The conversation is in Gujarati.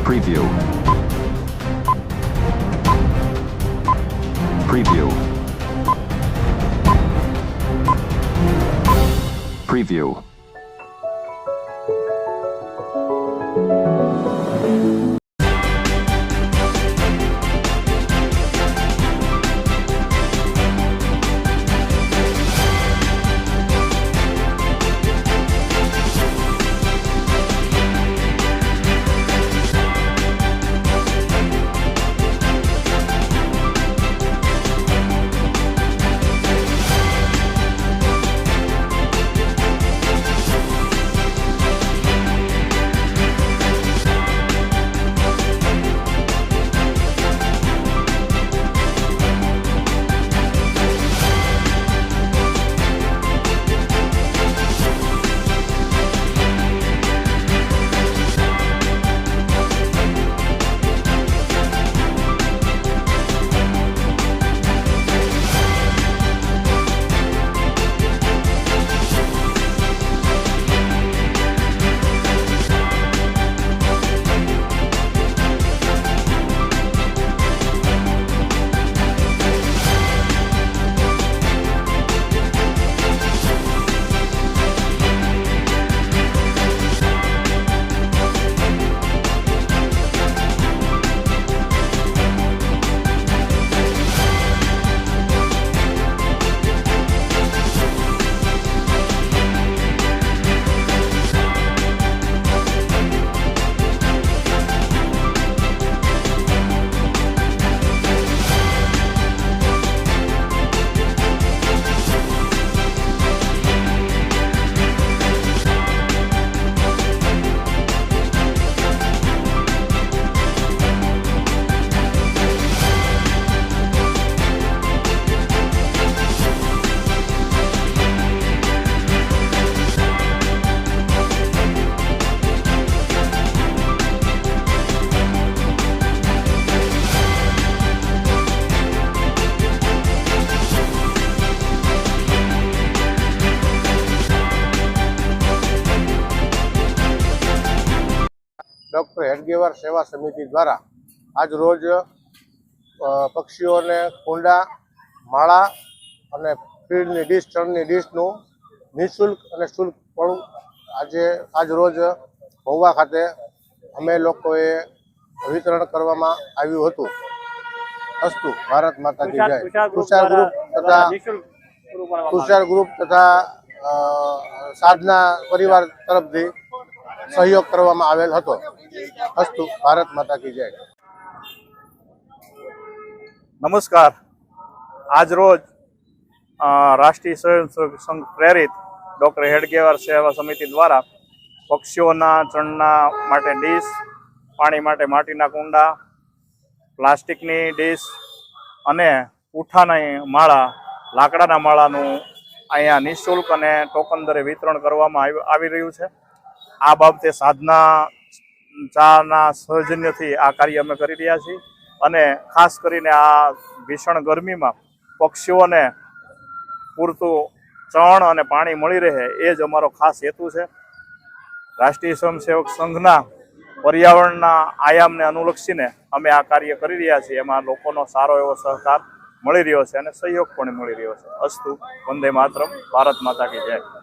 Preview. Preview. Preview. Doctor Hedgewar સેવા સમિતિ દ્વારા આજ રોજ પક્ષીઓને કુંડા, માળા અને ફીડની ડીશ, ચણની ડીશનું નિઃશુલ્ક અને શુલ્ક પણ આજ રોજ મહુવા ખાતે અમે લોકોએ વિતરણ કરવામાં આવ્યું હતું. અસ્તુ. ભારત માતા કી જય. તુષાર ગ્રુપ તથા સાધના પરિવાર તરફથી સહયોગ કરવામાં આવેલ હતો. અસ્તુ. ભારત માતા કી જય. નમસ્કાર. આજ રોજ રાષ્ટ્રીય સ્વયંસેવક સંઘ પ્રેરિત ડૉક્ટર હેડગેવાર સેવા સમિતિ દ્વારા પક્ષીઓના ચણના માટે ડીશ, પાણી માટે માટીના કુંડા, પ્લાસ્ટિકની ડીશ અને પૂઠાની માળા, લાકડાના માળાનું અહીંયા નિઃશુલ્ક અને ટોકન દરે વિતરણ કરવામાં આવી રહ્યું છે. આ બાબતે સાધના ચાના સૌજન્યથી આ કાર્ય અમે કરી રહ્યા છીએ અને ખાસ કરીને આ ભીષણ ગરમીમાં પક્ષીઓને પૂરતું ચણ અને પાણી મળી રહે એ જ અમારો ખાસ હેતુ છે. રાષ્ટ્રીય સ્વયંસેવક સંઘના પર્યાવરણના આયામને અનુલક્ષીને અમે આ કાર્ય કરી રહ્યા છીએ. એમાં લોકોનો સારો એવો સહકાર મળી રહ્યો છે અને સહયોગ પણ મળી રહ્યો છે. અસ્તુ. વંદે માતરમ. ભારત માતા કી જય.